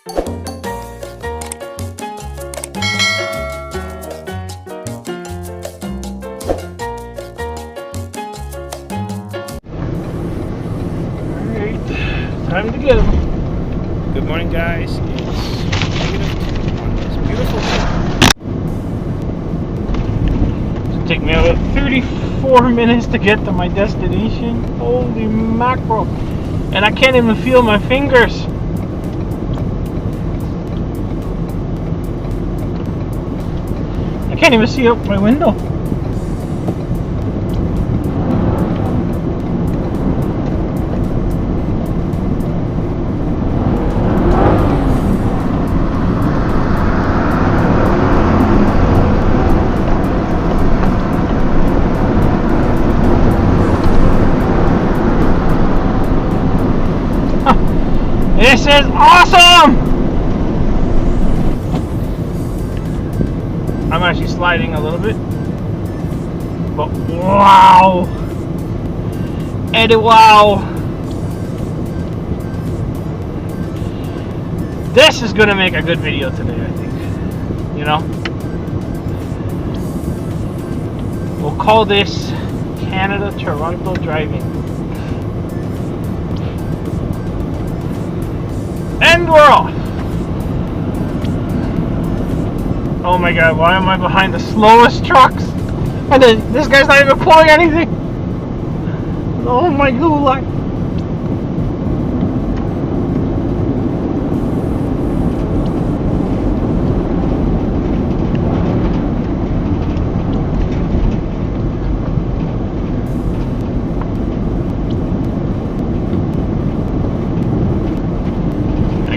Alright, time to go. Good morning, guys. It's -2 on this beautiful day. It'll take me about 34 minutes to get to my destination. Holy mackerel. And I can't even feel my fingers. I can't even see out my window. This is awesome! I'm actually sliding a little bit. But wow! Eddie, wow! This is gonna make a good video today, I think. You know? We'll call this Canada Toronto driving. And we're off! Oh my god, why am I behind the slowest trucks? And then this guy's not even pulling anything! Oh my god!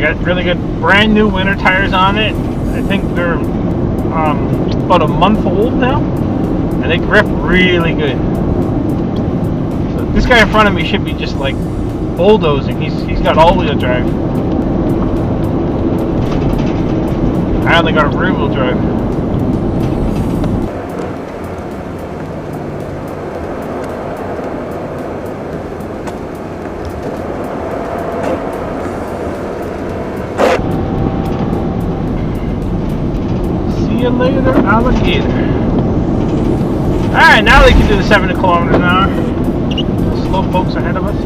Got really good brand new winter tires on it. I think they're about a month old now, and they grip really good. So this guy in front of me should be just like bulldozing. He's got all-wheel drive. I only got rear-wheel drive. See you later, alligator. Alright, now they can do the 70 kilometers an hour. The slow pokes ahead of us.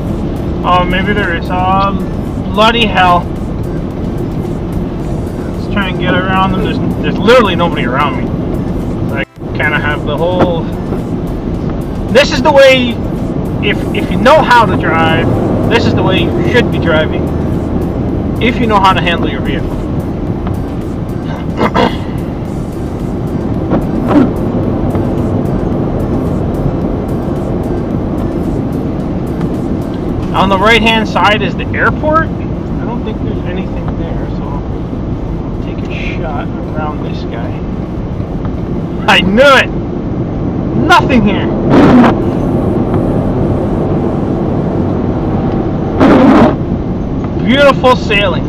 Oh, maybe there is. Bloody hell. Let's try and get around them. There's literally nobody around me. I kind of have the whole... This is the way, if you know how to drive, this is the way you should be driving. If you know how to handle your vehicle. On the right hand side is the airport. I don't think there's anything there, so I'll take a shot around this guy. I knew it! Nothing here! Beautiful sailing.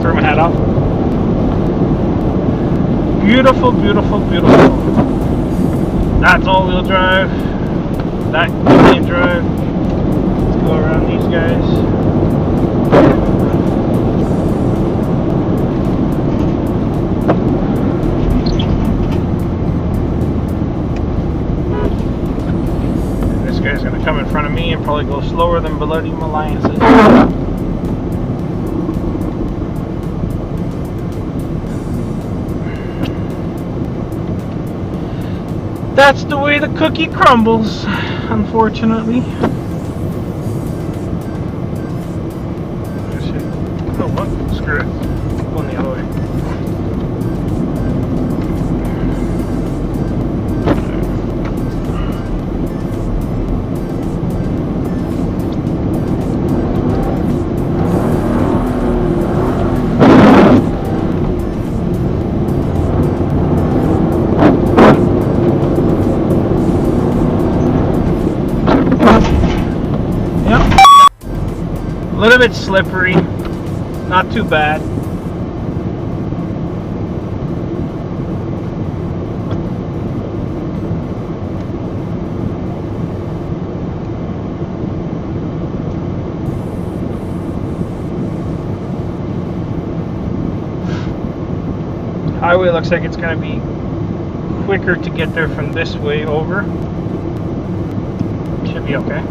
Throw my hat off. Beautiful, beautiful, beautiful. That's all-wheel drive. That can drive. Let's go around these guys. And this guy's gonna come in front of me and probably go slower than Bloody Alliances. That's the way the cookie crumbles, unfortunately. Oh, what? Screw it. Going the other way. A little bit slippery, not too bad. highway looks like it's going to be quicker to get there from this way over. Should be okay.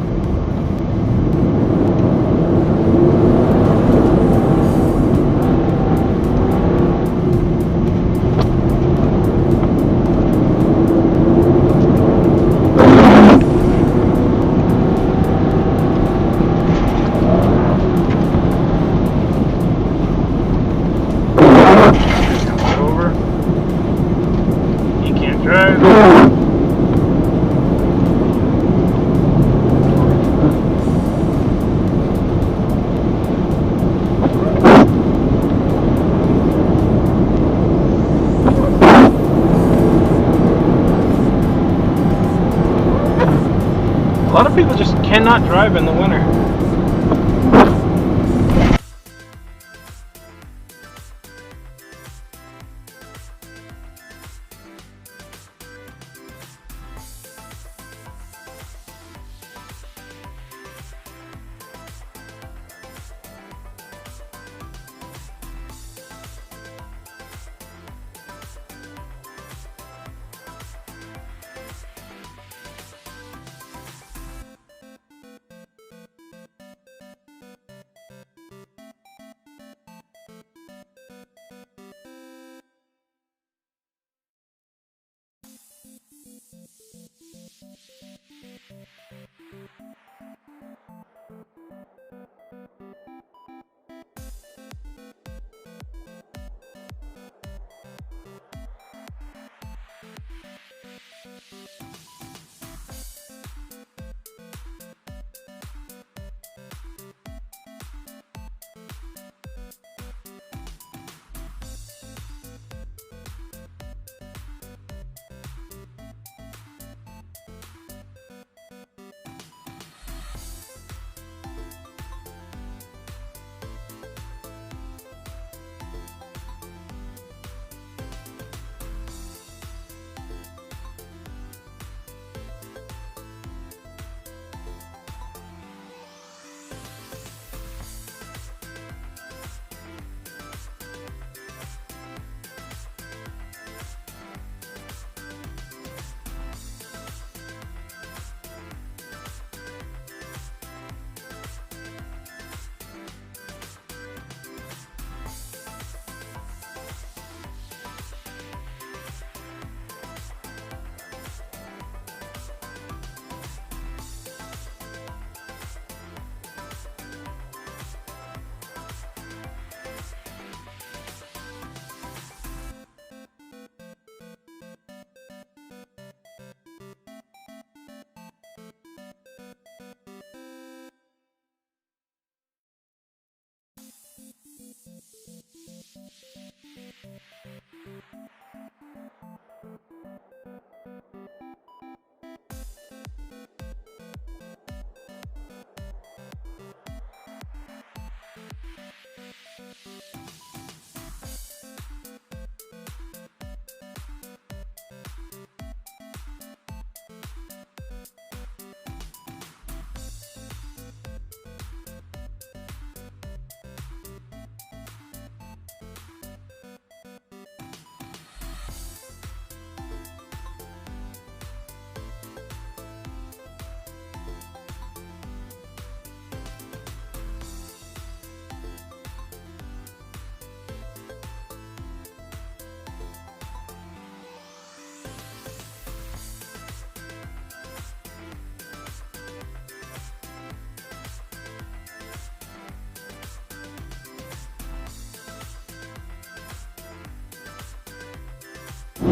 A lot of people just cannot drive in the winter.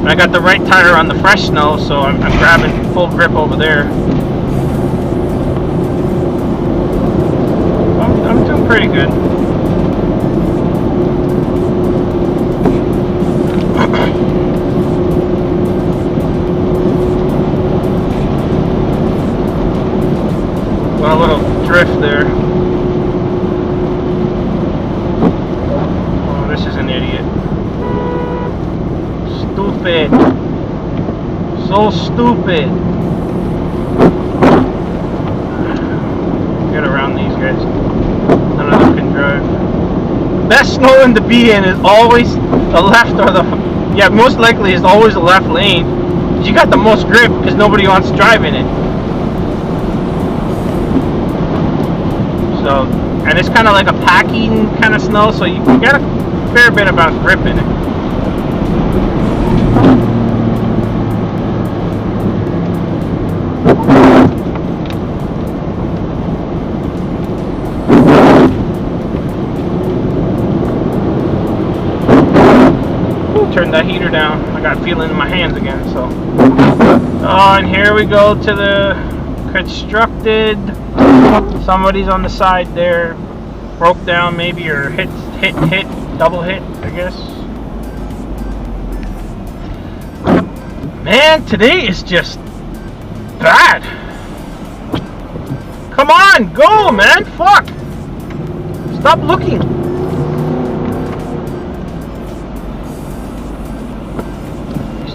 I got the right tire on the fresh snow, so I'm grabbing full grip over there. I'm doing pretty good. Well, a little drift there. Oh, this is an idiot. Stupid. So stupid. Get around these guys. None of them can drive. The best snowing to be in is always the left or the Yeah, most likely it's always the left lane. You got the most grip because nobody wants to drive in it. So, and it's kind of like a packing kind of snow, so you got a fair bit about grip in it. Turn that heater down. I got feeling in my hands again. So, oh, and here we go to the constructed. Somebody's on the side there, broke down maybe, or hit, double hit, I guess. Man, today is just bad. Come on, go, man. Fuck. Stop looking.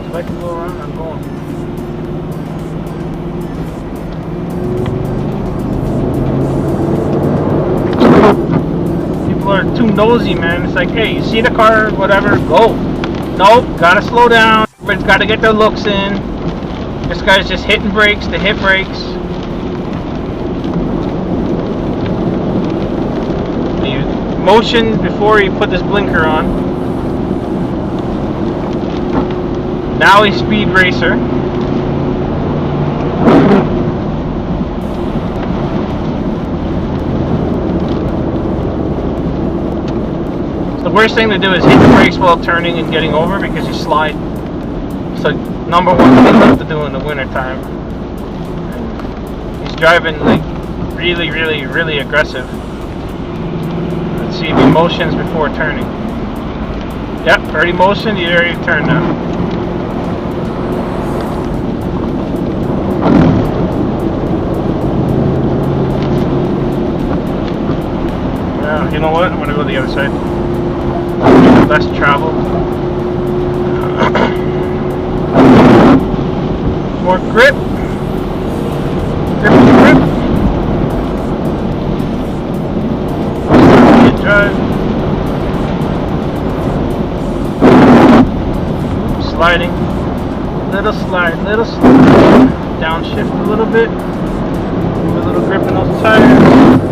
If I can go around, I'm going. People are too nosy, man. It's like, hey, you see the car, whatever, go. Nope, gotta slow down. Everybody's gotta get their looks in. This guy's just hitting brakes to hit brakes. You motion before you put this blinker on. Now he's speed racer. So the worst thing to do is hit the brakes while turning and getting over because you slide. So number one thing not to do in the winter time. He's driving like really, really, really aggressive. Let's see if he motions before turning. Yep, already motioned, he already turned now. You know what? I'm gonna go to the other side. Less travel. More grip. Grip. Good drive. Sliding. Little slide. Downshift a little bit. A little grip in those tires.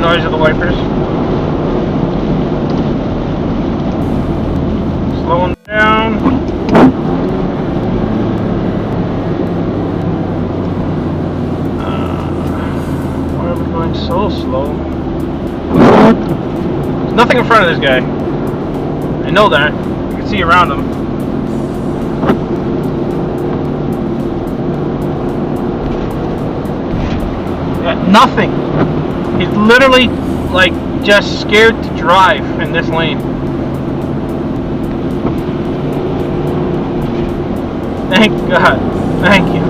Noise of the wipers. Slowing down. Why are we going so slow? There's nothing in front of this guy. I know that. You can see around him. Yeah, nothing. He's literally, like, just scared to drive in this lane. Thank God. Thank you.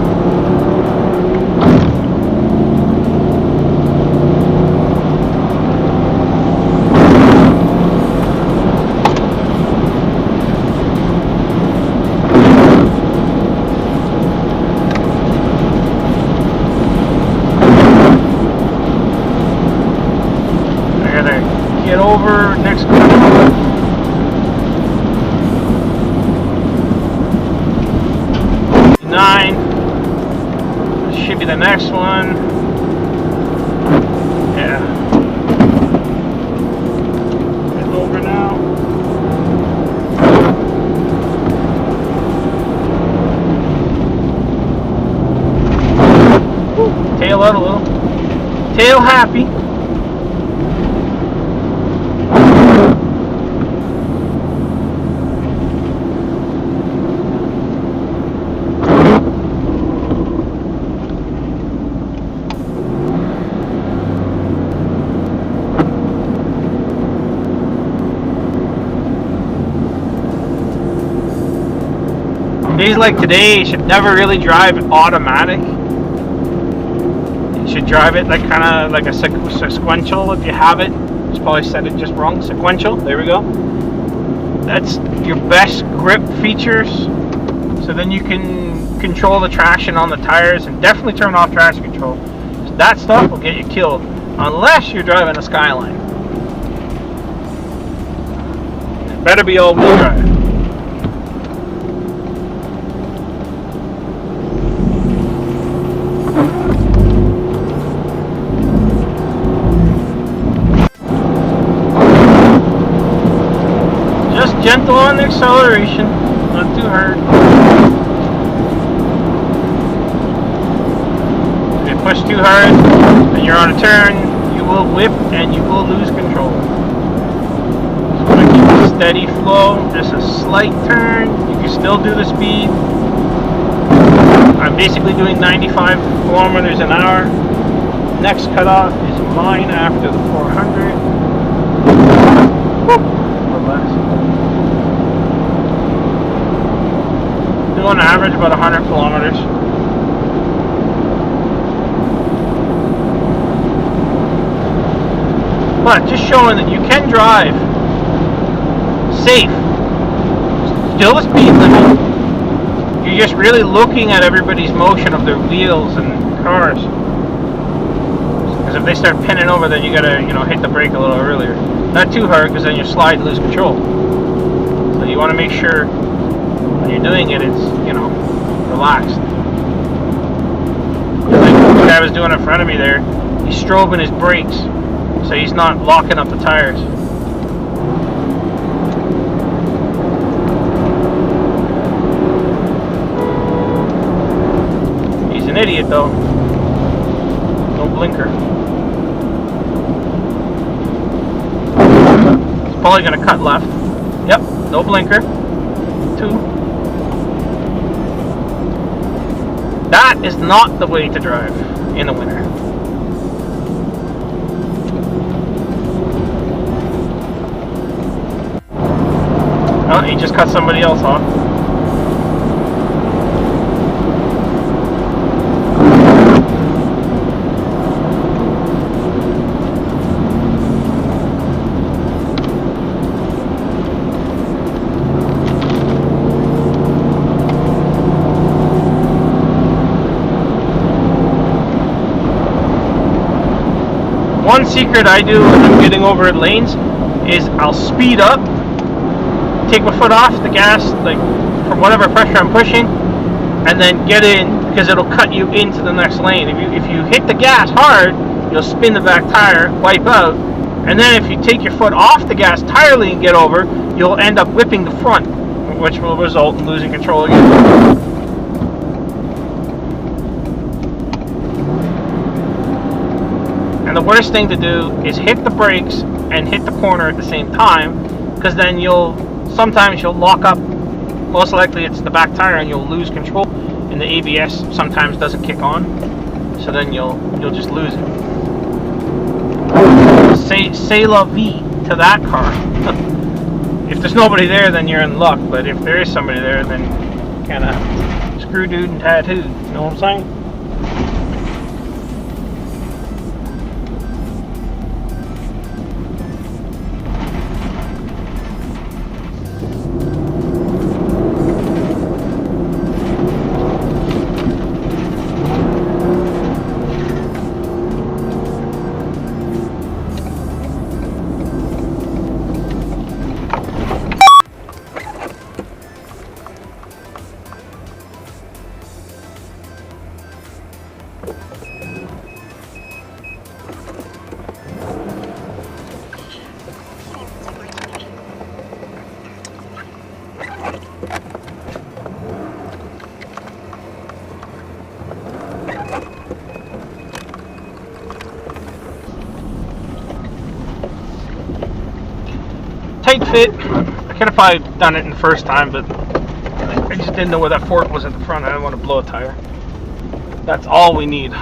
Get over next corner. Nine. This should be the next one. Yeah. Get over now. Tail out a little. Tail happy. Days like today, you should never really drive automatic. You should drive it like kind of like a sequential if you have it. Just probably said it just wrong. Sequential. There we go. That's your best grip features. So then you can control the traction on the tires and definitely turn off traction control. So that stuff will get you killed unless you're driving a Skyline. It better be all-wheel drive. Just gentle on the acceleration, not too hard. If you push too hard and you're on a turn, you will whip and you will lose control. Just want to keep a steady flow, just a slight turn. You can still do the speed. I'm basically doing 95 kilometers an hour. Next cutoff is mine after the 400. Whoop. On average about 100 kilometers. But just showing that you can drive safe. Still the speed limit. You're just really looking at everybody's motion of their wheels and cars. Because if they start pinning over, then you gotta, hit the brake a little earlier. Not too hard, because then you slide and lose control. So you want to make sure when you're doing it, it's, relaxed. Like the guy was doing in front of me there, he's strobing his brakes, so he's not locking up the tires. He's an idiot though. No blinker. He's probably going to cut left. Yep, no blinker. 2. That is not the way to drive in the winter. Oh, he just cut somebody else off. One secret I do when I'm getting over at lanes is I'll speed up, take my foot off the gas, like from whatever pressure I'm pushing, and then get in, because it'll cut you into the next lane. If you hit the gas hard, you'll spin the back tire, wipe out, and then if you take your foot off the gas entirely and get over, you'll end up whipping the front, which will result in losing control again. And the worst thing to do is hit the brakes and hit the corner at the same time, because then sometimes you'll lock up. Most likely it's the back tire and you'll lose control, and the ABS sometimes doesn't kick on, so then you'll just lose it. Say la vie to that car. If there's nobody there, then you're in luck, but if there is somebody there, then kind of screw dude and tattooed, you know what I'm saying? Tight fit. I could have probably done it in the first time, but I just didn't know where that fork was at the front. I didn't want to blow a tire. That's all we need.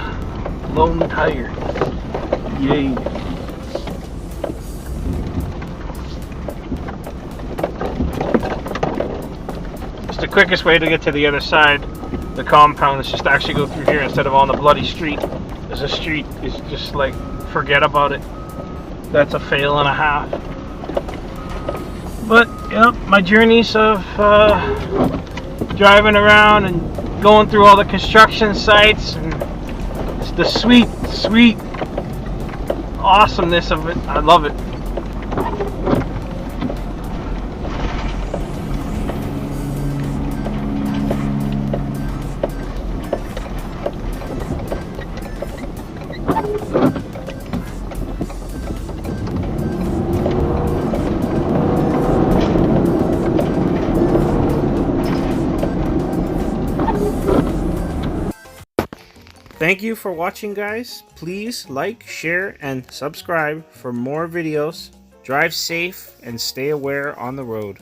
Blown tire. Yay. Just a quickest way to get to the other side, the compound, is just to actually go through here instead of on the bloody street. There's a street, is just like, forget about it. That's a fail and a half. But, yeah, my journeys of driving around and going through all the construction sites and it's the sweet, sweet awesomeness of it. I love it. Thank you for watching, guys. Please like, share, and subscribe for more videos. Drive safe and stay aware on the road.